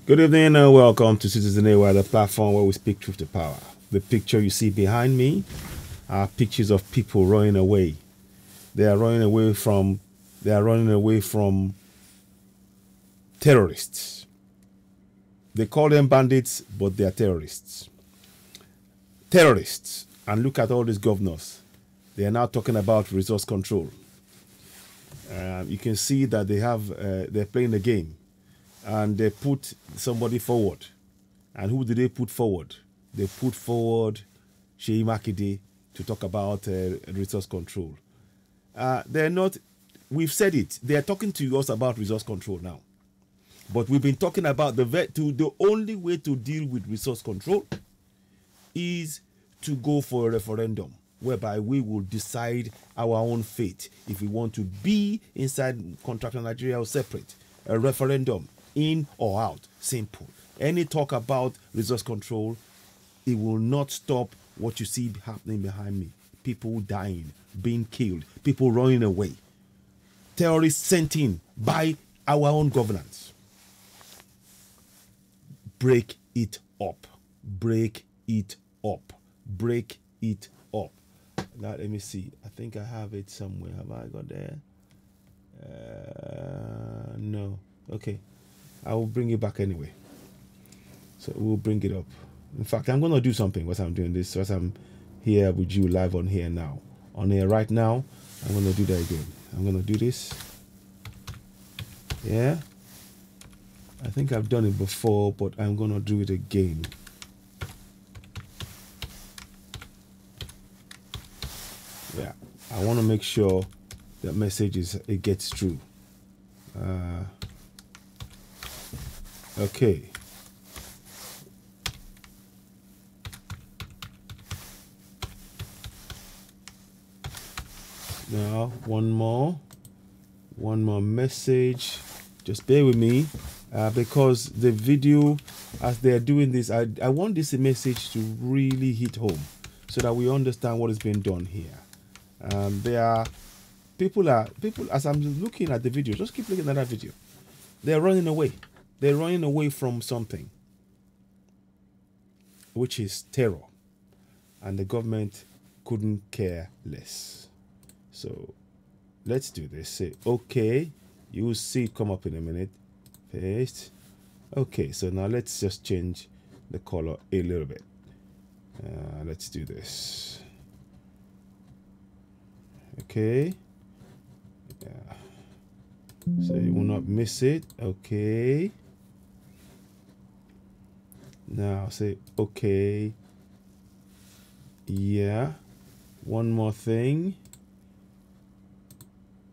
Good evening and welcome to Citizen AY, the platform where we speak truth to power. The picture you see behind me are pictures of people running away. They are running away from terrorists. They call them bandits, but they are terrorists. Terrorists. And look at all these governors. They are now talking about resource control. You can see that they're playing the game. And they put somebody forward. And who did they put forward? They put forward Sheyi Makinde to talk about resource control. They're not, we've said it, they're talking to us about resource control now. But we've been talking about the only way to deal with resource control is to go for a referendum, whereby we will decide our own fate if we want to be inside contractual Nigeria or separate. A referendum. In or out, simple. Any talk about resource control, it will not stop what you see happening behind me. People dying, being killed, people running away. Terrorists sent in by our own governance. Break it up. Break it up. Break it up. Now let me see. I think I have it somewhere. Have I got there? No. Okay. I will bring it back anyway. So we'll bring it up. In fact, I'm going to do something while I'm doing this, as I'm here with you live on here now. On here right now, I'm going to do that again. I'm going to do this. Yeah. I think I've done it before, but I'm going to do it again. Yeah. I want to make sure that message it gets through. Okay. Now, one more message. Just bear with me, because the video, as they're doing this, I want this message to really hit home so that we understand what is being done here. There are people, as I'm looking at the video, just keep looking at that video. They're running away. They're running away from something, which is terror, and the government couldn't care less. So let's do this. Say, okay, you will see it come up in a minute. Paste. Okay, so now let's just change the color a little bit. Let's do this. Okay. Yeah. So you will not miss it. Okay. Now say okay. Yeah. One more thing.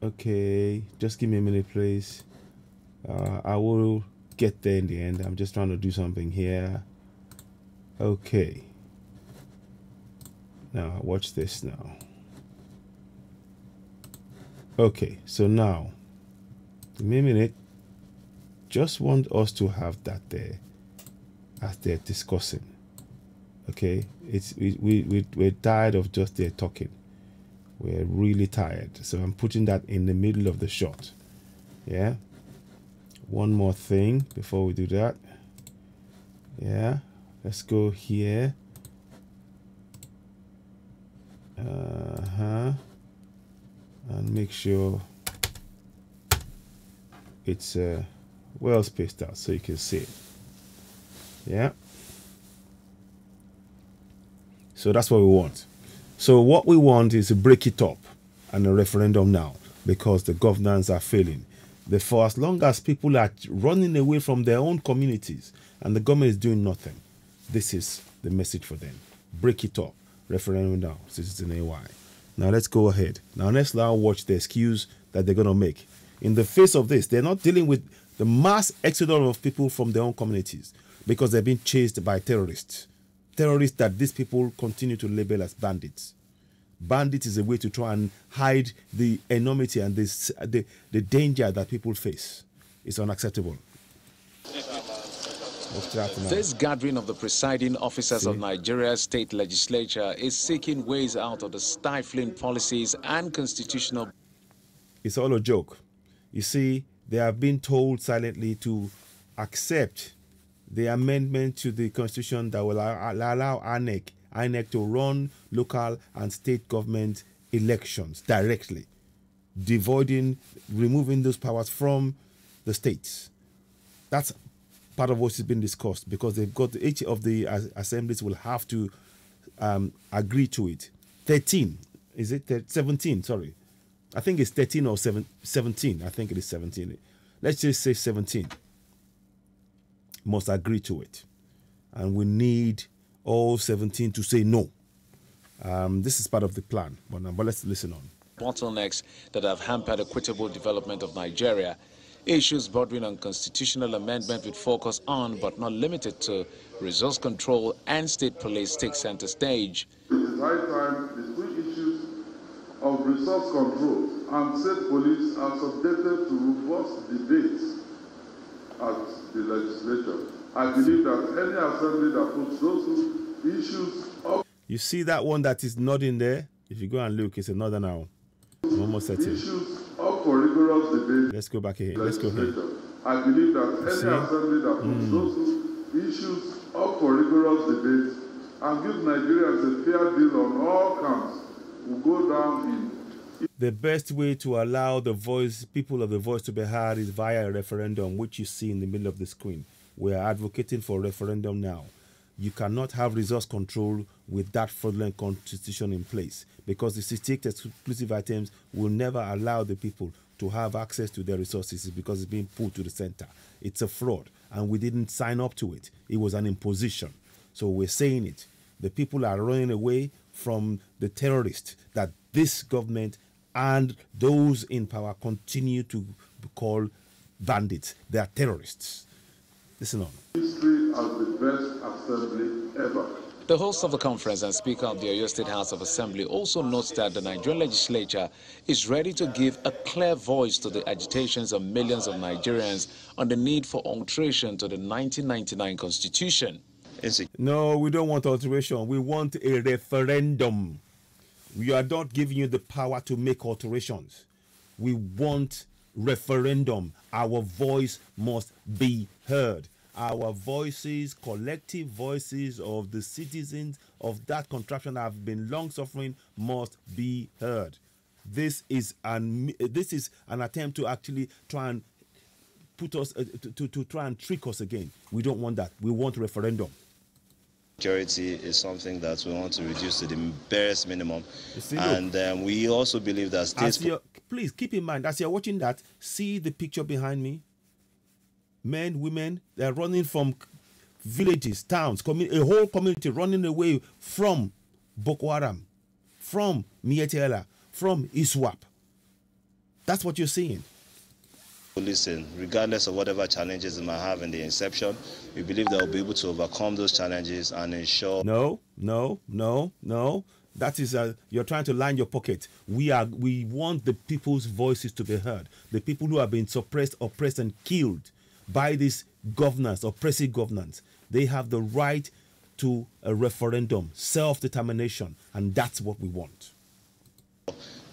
Okay. Just give me a minute, please. I will get there in the end. I'm just trying to do something here. Okay. Now watch this now. Okay. So now, give me a minute. Just want us to have that there as they're discussing. Okay, we're tired of just there talking. We're really tired. So I'm putting that in the middle of the shot. Yeah. One more thing before we do that. Yeah. Let's go here. And make sure it's well spaced out so you can see it. Yeah. So that's what we want. So what we want is to break it up and a referendum now, because the governance are failing. For as long as people are running away from their own communities and the government is doing nothing, this is the message for them. Break it up. Referendum now. Citizen AY. Now let's go ahead. Now let's now watch the excuse that they're going to make. In the face of this, they're not dealing with the mass exodus of people from their own communities because they're being chased by terrorists. Terrorists that these people continue to label as bandits. Bandits is a way to try and hide the enormity and the danger that people face. It's unacceptable. This gathering of the presiding officers of Nigeria's state legislature is seeking ways out of the stifling policies and constitutional... It's all a joke. You see, they have been told silently to accept the amendment to the constitution that will allow INEC to run local and state government elections directly, removing those powers from the states. That's part of what has been discussed, because they've got, each of the assemblies will have to agree to it. 13, is it 17? Sorry, I think it's 13 or 17. I think it is 17. Let's just say 17 must agree to it, and we need all 17 to say no. This is part of the plan, but let's listen on. Bottlenecks that have hampered equitable development of Nigeria. Issues bordering on constitutional amendment with focus on, but not limited to, resource control and state police take center stage. It is high time the three issues of resource control and state police are subjected to robust debates at the legislature. I believe that any assembly that puts those two issues up. You see that one that is not in there? If you go and look, it's another now. Almost 13. Issues up for rigorous debate. Let's go back here. Let's go here. I believe that any assembly that puts those two issues up for rigorous debate and give Nigerians a fair deal on all counts will go down in. The best way to allow the people of the voice to be heard is via a referendum, which you see in the middle of the screen. We are advocating for a referendum now. You cannot have resource control with that fraudulent constitution in place, because the 68 exclusive items will never allow the people to have access to their resources, because it's being put to the center. It's a fraud, and we didn't sign up to it. It was an imposition. So we're saying it. The people are running away from the terrorists that this government and those in power continue to call bandits. They are terrorists. Listen on. History as the best assembly ever. The host of the conference and Speaker of the Oyo State House of Assembly also notes that the Nigerian legislature is ready to give a clear voice to the agitations of millions of Nigerians on the need for alteration to the 1999 Constitution. No, we don't want alteration. We want a referendum. We are not giving you the power to make alterations. We want referendum. Our voice must be heard. Our voices, collective voices of the citizens of that contraption that have been long suffering, must be heard. This is an attempt to actually try and put us to try and trick us again. We don't want that. We want referendum. Security is something that we want to reduce to the barest minimum, and we also believe that states. Please keep in mind, as you're watching that, see the picture behind me. Men, women, they're running from villages, towns, a whole community running away from Boko Haram, from Mietiela, from ISWAP. That's what you're seeing. Listen, regardless of whatever challenges they might have in the inception, we believe they'll be able to overcome those challenges and ensure. No. That is you're trying to line your pocket. We want the people's voices to be heard. The people who have been suppressed, oppressed, and killed by this governance, oppressive governance. They have the right to a referendum, self-determination, and that's what we want.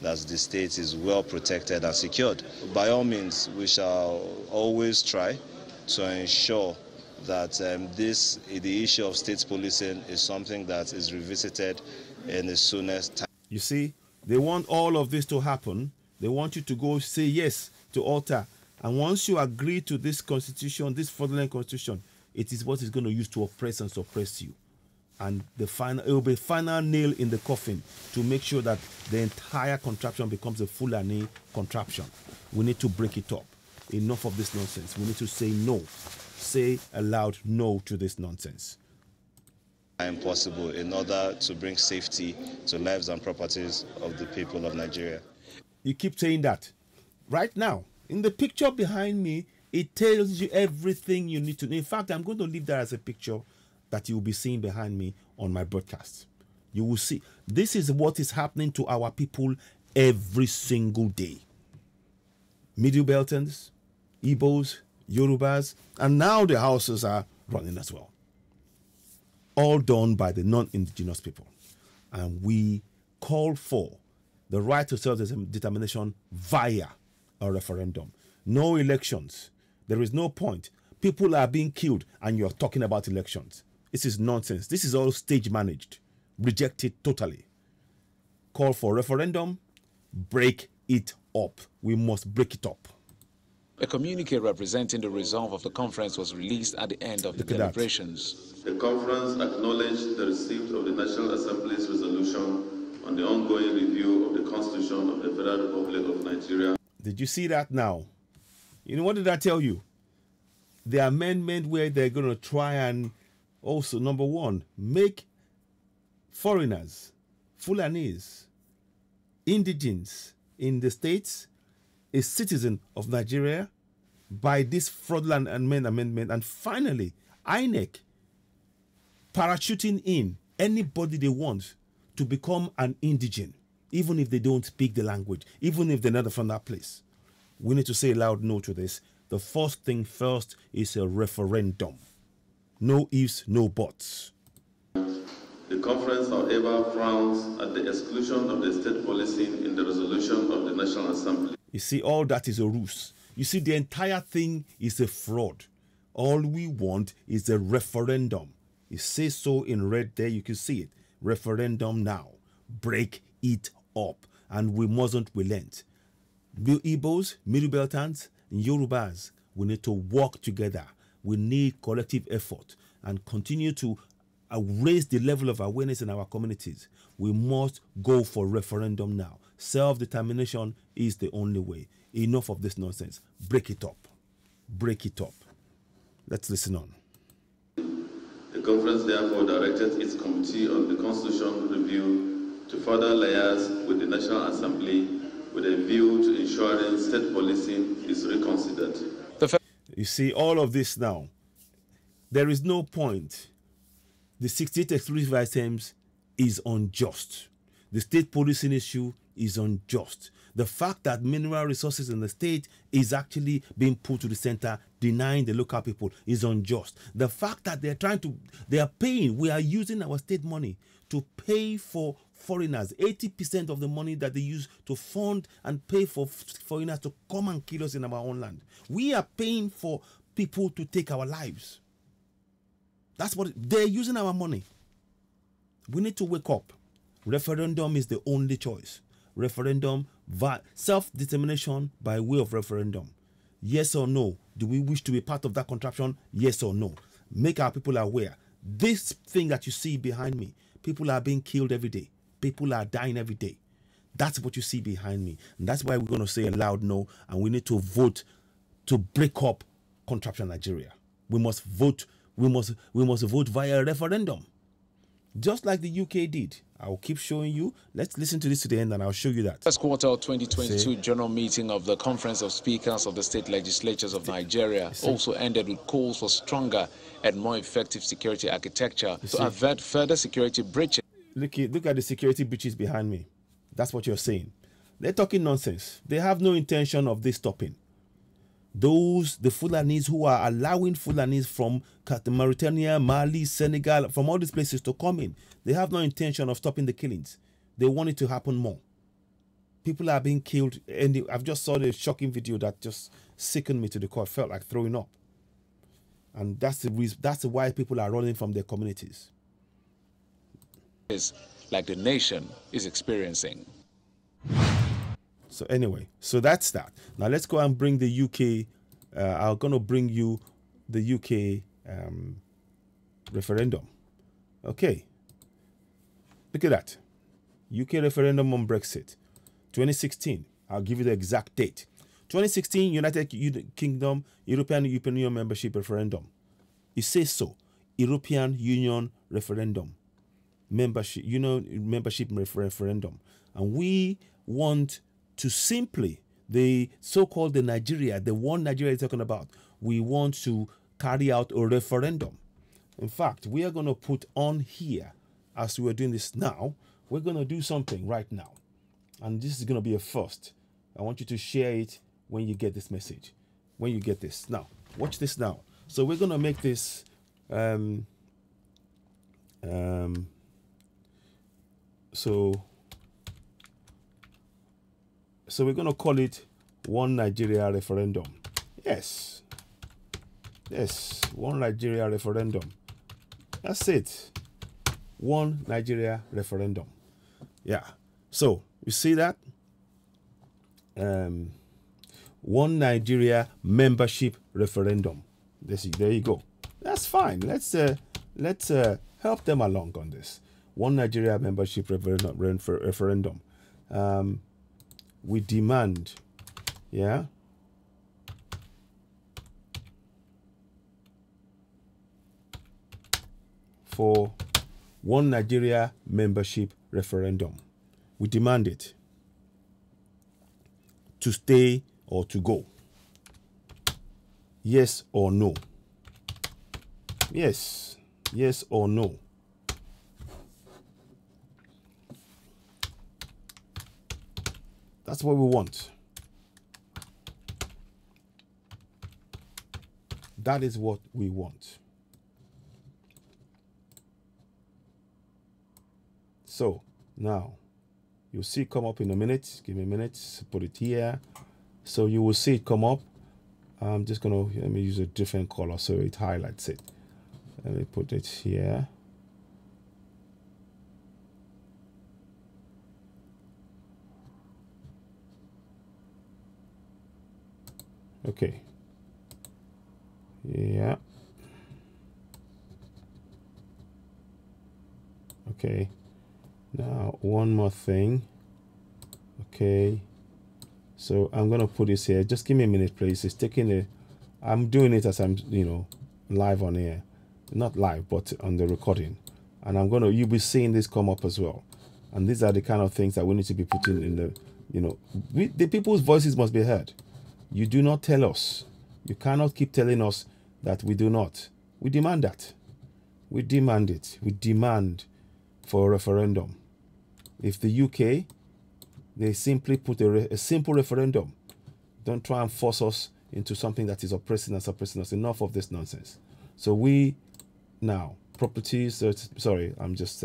That the state is well protected and secured. By all means, we shall always try to ensure that the issue of state policing is something that is revisited in the soonest time. You see, they want all of this to happen. They want you to go say yes to alter. And once you agree to this constitution, this fraudulent constitution, it is what is going to use to oppress and suppress you. And it will be final nail in the coffin to make sure that the entire contraption becomes a Fulani contraption. We need to break it up. Enough of this nonsense. We need to say no. Say aloud no to this nonsense. Impossible in order to bring safety to lives and properties of the people of Nigeria. You keep saying that. Right now, in the picture behind me, it tells you everything you need to know. In fact, I'm going to leave that as a picture that you will be seeing behind me on my broadcast. You will see. This is what is happening to our people every single day. Middle Beltons, Igbos, Yorubas, and now the Hausas are running as well. All done by the non-indigenous people. And we call for the right to self-determination via a referendum. No elections. There is no point People are being killed and you're talking about elections. This is nonsense. This is all stage managed. Reject it totally. Call for referendum. Break it up. We must break it up. A communique representing the resolve of the conference was released at the end of the deliberations. The conference acknowledged the receipt of the National Assembly's resolution on the ongoing review of the Constitution of the Federal Republic of Nigeria. Did you see that now? You know, what did I tell you? The amendment where they're going to try and also, number one, make foreigners, Fulanis, indigents in the states a citizen of Nigeria by this fraudulent amendment. And finally, INEC parachuting in anybody they want to become an indigent, even if they don't speak the language, even if they're not from that place. We need to say a loud no to this. The first thing first is a referendum. No ifs, no buts. The conference, however, frowns at the exclusion of the state policing in the resolution of the National Assembly. You see, all that is a ruse. You see, the entire thing is a fraud. All we want is a referendum. It says so in red there. You can see it. Referendum now. Break it up. And we mustn't relent. Igbos, Middle Beltans, and Yorubas, we need to work together. We need collective effort and continue to raise the level of awareness in our communities. We must go for referendum now. Self-determination is the only way. Enough of this nonsense. Break it up. Break it up. Let's listen on. The conference therefore directed its committee on the Constitution review to further liaise with the National Assembly with a view to ensuring state policing is reconsidered. You see, all of this now, there is no point. The 68 exclusive items is unjust. The state policing issue is unjust. The fact that mineral resources in the state is actually being put to the center, denying the local people, is unjust. The fact that they are paying, we are using our state money to pay for foreigners. 80% of the money that they use to fund and pay for foreigners to come and kill us in our own land. We are paying for people to take our lives. That's what they're using our money. We need to wake up. Referendum is the only choice. Referendum, self-determination by way of referendum. Yes or no? Do we wish to be part of that contraption? Yes or no? Make our people aware. This thing that you see behind me, people are being killed every day. People are dying every day. That's what you see behind me. And that's why we're going to say a loud no, and we need to vote to break up contraption Nigeria. We must vote. We must vote via a referendum. Just like the UK did. I'll keep showing you. Let's listen to this to the end and I'll show you that. First quarter of 2022 general meeting of the Conference of Speakers of the State Legislatures of Nigeria also ended with calls for stronger and more effective security architecture to avert further security breaches. Look at the security breaches behind me. That's what you're saying. They're talking nonsense. They have no intention of this stopping. The Fulanis who are allowing Fulanis from Mauritania, Mali, Senegal, from all these places to come in, they have no intention of stopping the killings. They want it to happen more. People are being killed. And I've just saw the shocking video that just sickened me to the core. I felt like throwing up. And that's the reason. That's why people are running from their communities. Like the nation is experiencing. So anyway, so that's that. Now let's go and bring the UK. I'm going to bring you the UK referendum. Okay. Look at that. UK referendum on Brexit. 2016. I'll give you the exact date. 2016 United Kingdom European Union membership referendum. It says so. European Union referendum. Membership referendum. And we want to simply, the so-called the Nigeria, the one Nigeria is talking about, we want to carry out a referendum. In fact, we are going to put on here, as we are doing this now, we're going to do something right now. And this is going to be a first. I want you to share it when you get this message. When you get this. Now, watch this now. So we're going to make this... So we're going to call it One Nigeria Referendum. Yes. Yes, one Nigeria referendum. That's it. One Nigeria referendum. Yeah. So you see that? One Nigeria membership referendum. There you go. That's fine. Let's help them along on this. One Nigeria membership referendum. We demand, yeah, for one Nigeria membership referendum. We demand it to stay or to go. Yes or no? Yes. Yes or no? That's what we want. That is what we want. So now you'll see it come up in a minute. Give me a minute. Put it here. So you will see it come up. I'm just gonna, let me use a different color so it highlights it. Let me put it here. Okay. Yeah. Okay. Now one more thing. Okay. So I'm gonna put this here. Just give me a minute, please. It's taking a. I'm doing it as I'm, live on air, not live, but on the recording. And you'll be seeing this come up as well. And these are the kind of things that we need to be putting in the, the people's voices must be heard. You do not tell us. You cannot keep telling us that we do not. We demand that. We demand it. We demand for a referendum. If the UK, they simply put a simple referendum. Don't try and force us into something that is oppressing us, Enough of this nonsense. So we now, properties, sorry, I'm just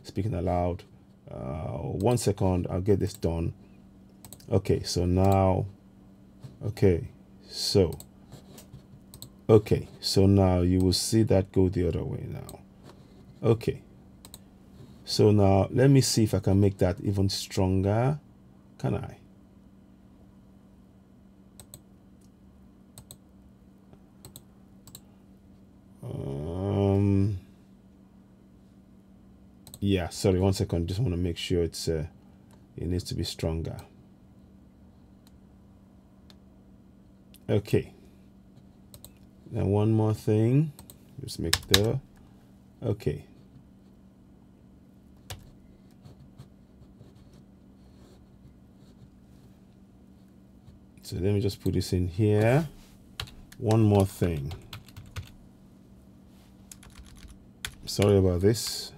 speaking aloud. 1 second, I'll get this done. Okay, so now, okay, so now you will see that go the other way now. Okay. So now let me see if I can make that even stronger. Can I? Yeah, sorry, 1 second. Just want to make sure it needs to be stronger. Okay. Then one more thing. Just make the okay. So let me just put this in here. One more thing. Sorry about this.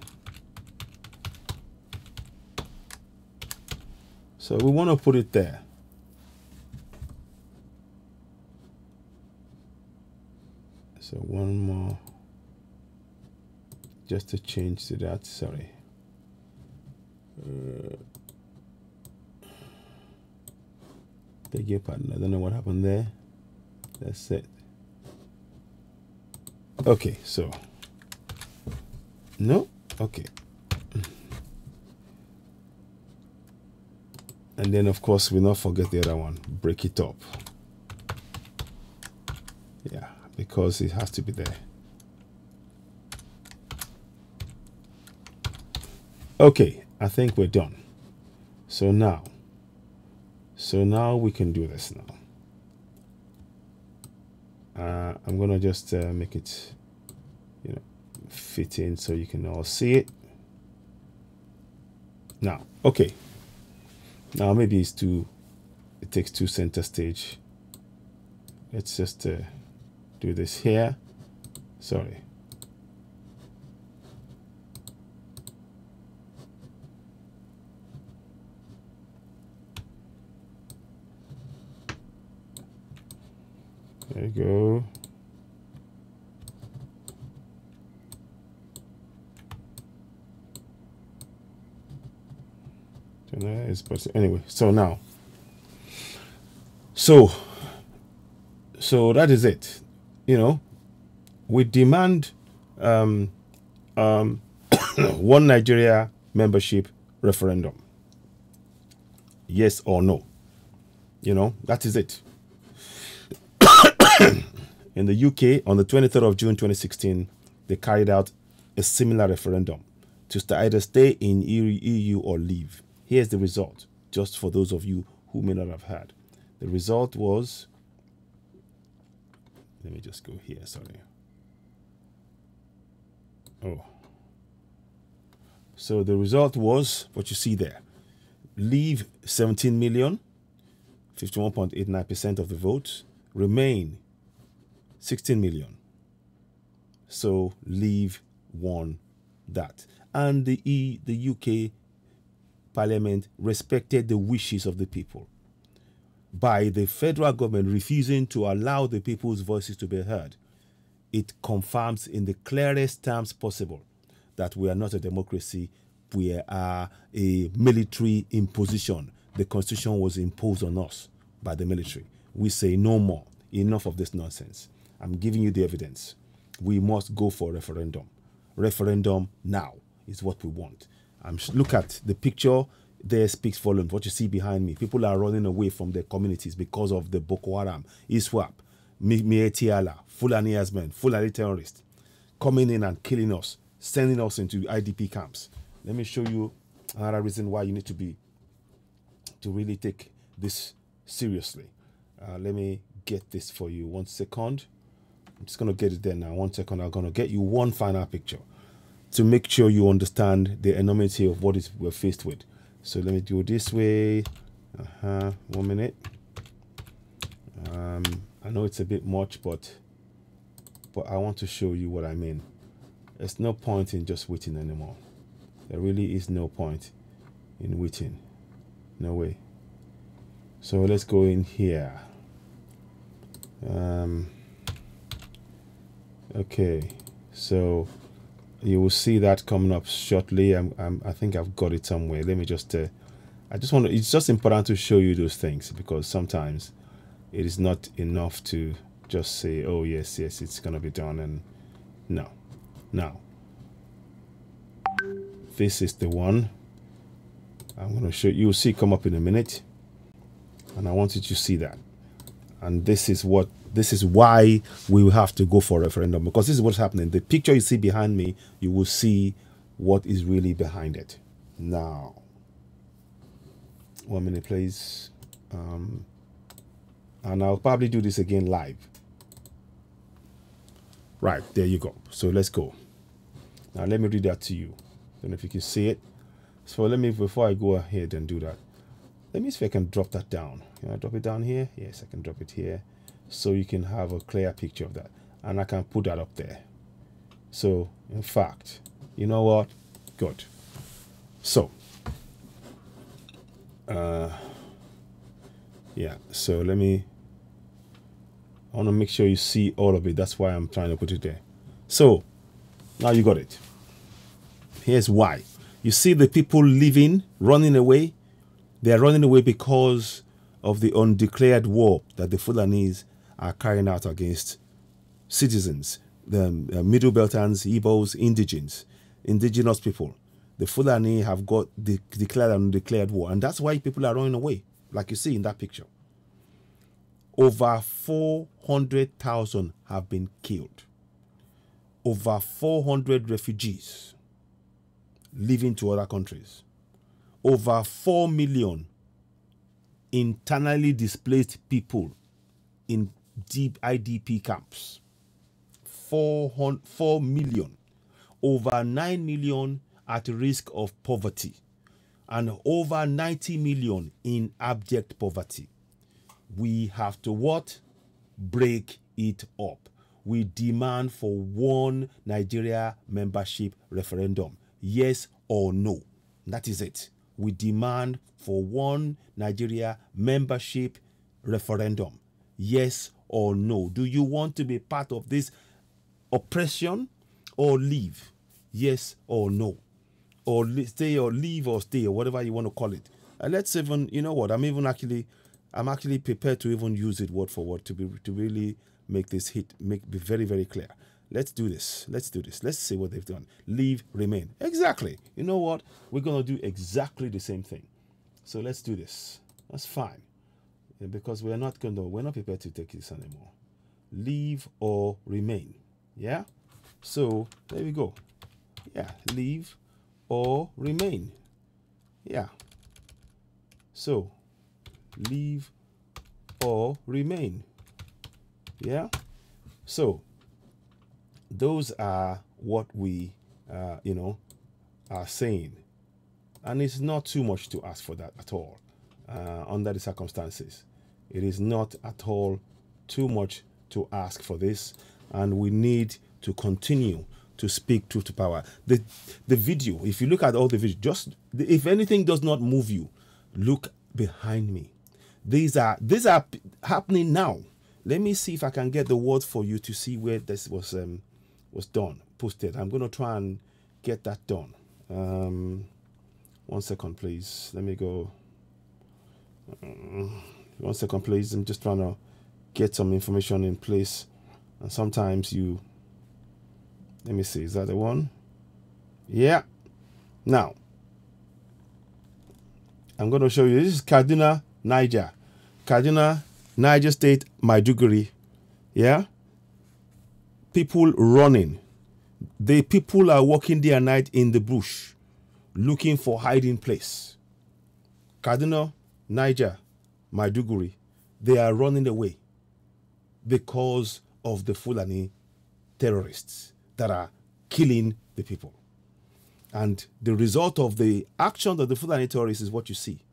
So we want to put it there. So one more. Just to change to that. Sorry. Beg your pardon. I don't know what happened there. That's it. Okay, so no, okay. And then of course we'll not forget the other one. Break it up. Yeah, because it has to be there. Okay, I think we're done. So now we can do this now. I'm gonna just make it, fit in so you can all see it. Now, okay. Now maybe it takes two center stage. Let's just do this here. Sorry. There you go. Anyway, so now, so that is it. you know, we demand one Nigeria membership referendum. Yes or no. You know, that is it. In the UK, on the 23rd of June 2016, they carried out a similar referendum to either stay in EU or leave. Here's the result, just for those of you who may not have heard. The result was, let me just go here, sorry. Oh. So the result was what you see there. Leave 17 million, 51.89% of the votes. Remain 16 million. So leave won that. And the UK Parliament respected the wishes of the people by the federal government refusing to allow the people's voices to be heard. It confirms in the clearest terms possible that we are not a democracy, we are a military imposition. The constitution was imposed on us by the military. We say no more. Enough of this nonsense. I'm giving you the evidence. We must go for a referendum. Referendum now is what we want. Look at the picture there, speaks volumes. What you see behind me, people are running away from their communities because of the Boko Haram, ISWAP, Mietiala, Fulani herdsmen, Fulani terrorists coming in and killing us, sending us into IDP camps. Let me show you another reason why you need to really take this seriously. Let me get this for you. 1 second. I'm just going to get it there now. 1 second. I'm going to get you one final picture to make sure you understand the enormity of what we're faced with. So let me do it this way. 1 minute. I know it's a bit much, but I want to show you what I mean. There's no point in just waiting anymore. There really is no point in waiting. No way. So let's go in here. Okay, so you will see that coming up shortly. I think I've got it somewhere. Let me just it's just important to show you those things, because sometimes it is not enough to just say, oh yes, it's gonna be done, and no. Now this is the one I'm going to show you. You'll see come up in a minute, and I want you to see that. And this is why we will have to go for a referendum, because this is what's happening. The picture you see behind me, you will see what is really behind it. Now, 1 minute, please. And I'll probably do this again live. Right, there you go. So let's go. Now let me read that to you. Don't know if you can see it. So let me, before I go ahead and do that, let me see if I can drop that down. Can I drop it down here? Yes, I can drop it here, so you can have a clear picture of that. And I can put that up there. So, in fact, you know what? Good. So, yeah, so I want to make sure you see all of it. That's why I'm trying to put it there. So, now you got it. Here's why. You see the people leaving, running away. They are running away because of the undeclared war that the Fulanis are carrying out against citizens, the Middle Beltans, Igbos, indigenous people. The Fulani have got declared and undeclared war, and that's why people are running away, like you see in that picture. Over 400,000 have been killed. Over 400 refugees leaving to other countries. Over 4 million internally displaced people in deep IDP camps. 4 million. Over 9 million at risk of poverty. And over 90 million in abject poverty. We have to what? Break it up. We demand for one Nigeria membership referendum. Yes or no. That is it. We demand for one Nigeria membership referendum. Yes or no. Do you want to be part of this oppression or leave? Yes or no. Or stay or leave or stay, or whatever you want to call it. And let's even, you know what, I'm actually prepared to even use it word for word to really make this be very, very clear. Let's do this. Let's do this. Let's see what they've done. Leave, remain. Exactly. You know what? We're going to do exactly the same thing. So let's do this. That's fine. Because we're not prepared to take this anymore. Leave or remain. Yeah? So there we go. Yeah. Leave or remain. Yeah. So leave or remain. Yeah. So those are what we are saying, and it's not too much to ask for that at all. Under the circumstances, it is not at all too much to ask for this, and we need to continue to speak truth to power. The video, if you look at all the video, if anything does not move you, look behind me. These are happening now. Let me see if I can get the words for you to see where this was done, posted. I'm going to try and get that done. 1 second, please. Let me go. 1 second, please. I'm just trying to get some information in place. And sometimes let me see. Is that the one? Yeah. Now, I'm going to show you. This is Kaduna, Niger. Kaduna, Niger State, Maiduguri. Yeah. People running. The people are walking day and night in the bush, looking for hiding place. Kaduna, Niger, Maiduguri, they are running away because of the Fulani terrorists that are killing the people. And the result of the action of the Fulani terrorists is what you see.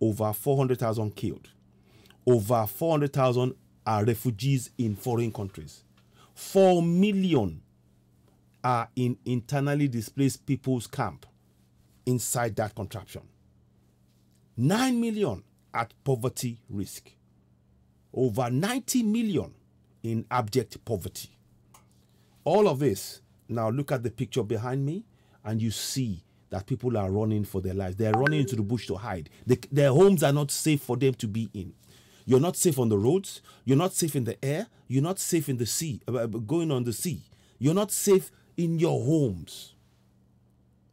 Over 400,000 killed. Over 400,000 are refugees in foreign countries. 4 million are in internally displaced people's camp inside that contraption. 9 million at poverty risk. Over 90 million in abject poverty. All of this, now look at the picture behind me, and you see that people are running for their lives. They are running into the bush to hide. Their homes are not safe for them to be in. You're not safe on the roads. You're not safe in the air. You're not safe in the sea, going on the sea. You're not safe in your homes.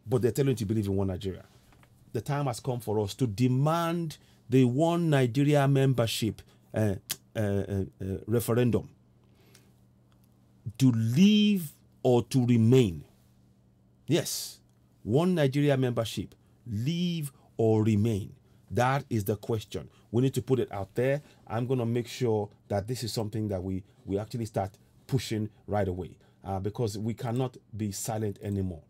But they're telling you to believe in one Nigeria. The time has come for us to demand the one Nigeria membership referendum. To leave or to remain. Yes, one Nigeria membership, leave or remain. That is the question. We need to put it out there. I'm going to make sure that this is something that we actually start pushing right away, because we cannot be silent anymore.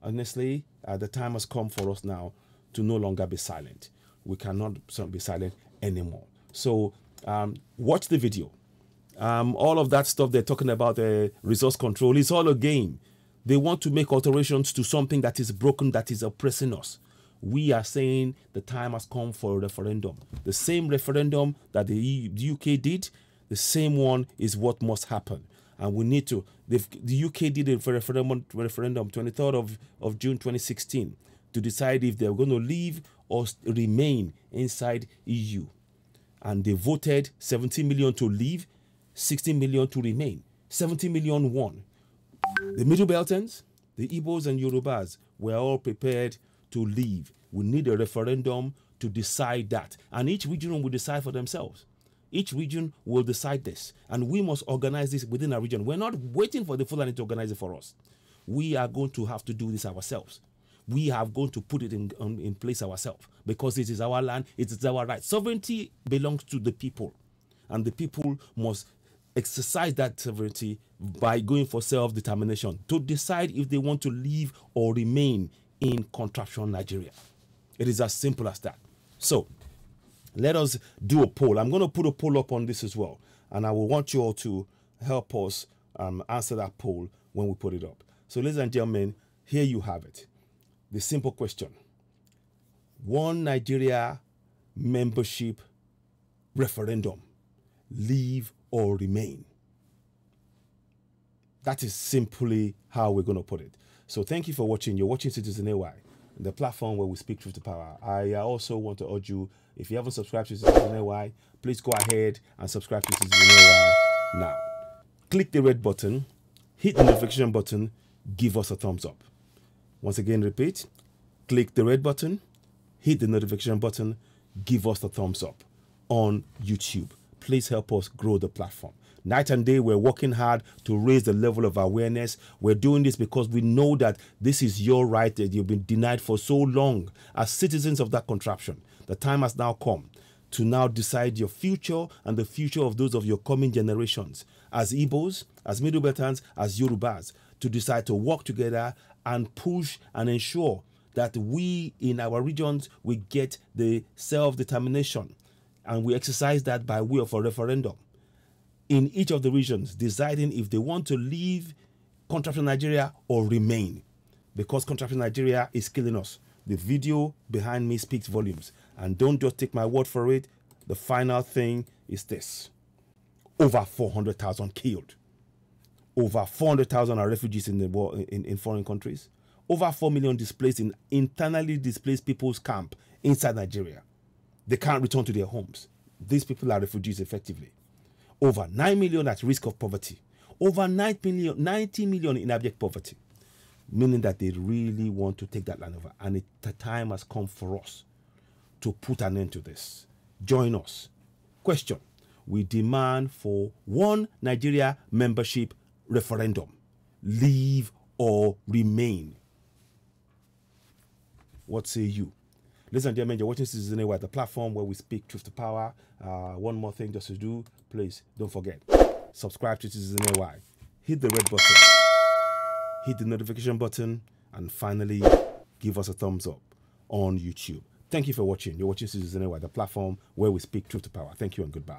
Honestly, the time has come for us now to no longer be silent. We cannot be silent anymore. So watch the video. All of that stuff they're talking about, resource control, is all a game. They want to make alterations to something that is broken, that is oppressing us. We are saying the time has come for a referendum. The same referendum that the UK did, the same one is what must happen. And we need to, the UK did a referendum 23rd of June 2016 to decide if they're going to leave or remain inside EU. And they voted 17 million to leave, 16 million to remain. 70 million won. The Middle Beltons, the Igbos and Yorubas were all prepared to leave. We need a referendum to decide that. And each region will decide for themselves. Each region will decide this. And we must organize this within our region. We're not waiting for the Fulani to organize it for us. We are going to have to do this ourselves. We are going to put it in place ourselves, because it is our land, it is our right. Sovereignty belongs to the people. And the people must exercise that sovereignty by going for self-determination to decide if they want to leave or remain in contraption Nigeria. It is as simple as that. So let us do a poll. I'm going to put a poll up on this as well, and I will want you all to help us answer that poll when we put it up. So ladies and gentlemen, here you have it. The simple question: one Nigeria membership referendum, leave or remain. That is simply how we're going to put it. So thank you for watching. You're watching Citizen AY, the platform where we speak truth to power. I also want to urge you, if you haven't subscribed to Citizen AY, please go ahead and subscribe to Citizen AY now. click the red button, hit the notification button, give us a thumbs up. Once again, repeat, click the red button, hit the notification button, give us the thumbs up on YouTube. Please help us grow the platform. Night and day, we're working hard to raise the level of awareness. We're doing this because we know that this is your right that you've been denied for so long. As citizens of that contraption, the time has now come to now decide your future and the future of those of your coming generations. As Igbos, as Middle Beltans, as Yorubas, to decide to work together and push and ensure that we in our regions, we get the self-determination, and we exercise that by way of a referendum in each of the regions, deciding if they want to leave contraption Nigeria or remain, because contraption Nigeria is killing us. The video behind me speaks volumes, and don't just take my word for it. The final thing is this: over 400,000 killed, over 400,000 are refugees in the war in foreign countries, over 4 million displaced in internally displaced people's camp inside Nigeria. They can't return to their homes. These people are refugees effectively. Over 9 million at risk of poverty. Over 90 million in abject poverty. Meaning that they really want to take that land over. And the time has come for us to put an end to this. Join us. Question: we demand for one Nigeria membership referendum. Leave or remain. What say you? Ladies and gentlemen, you're watching Citizen AY, the platform where we speak truth to power. One more thing just to do, please don't forget. Subscribe to Citizen AY. Hit the red button. Hit the notification button. And finally, give us a thumbs up on YouTube. Thank you for watching. You're watching Citizen AY, the platform where we speak truth to power. Thank you and goodbye.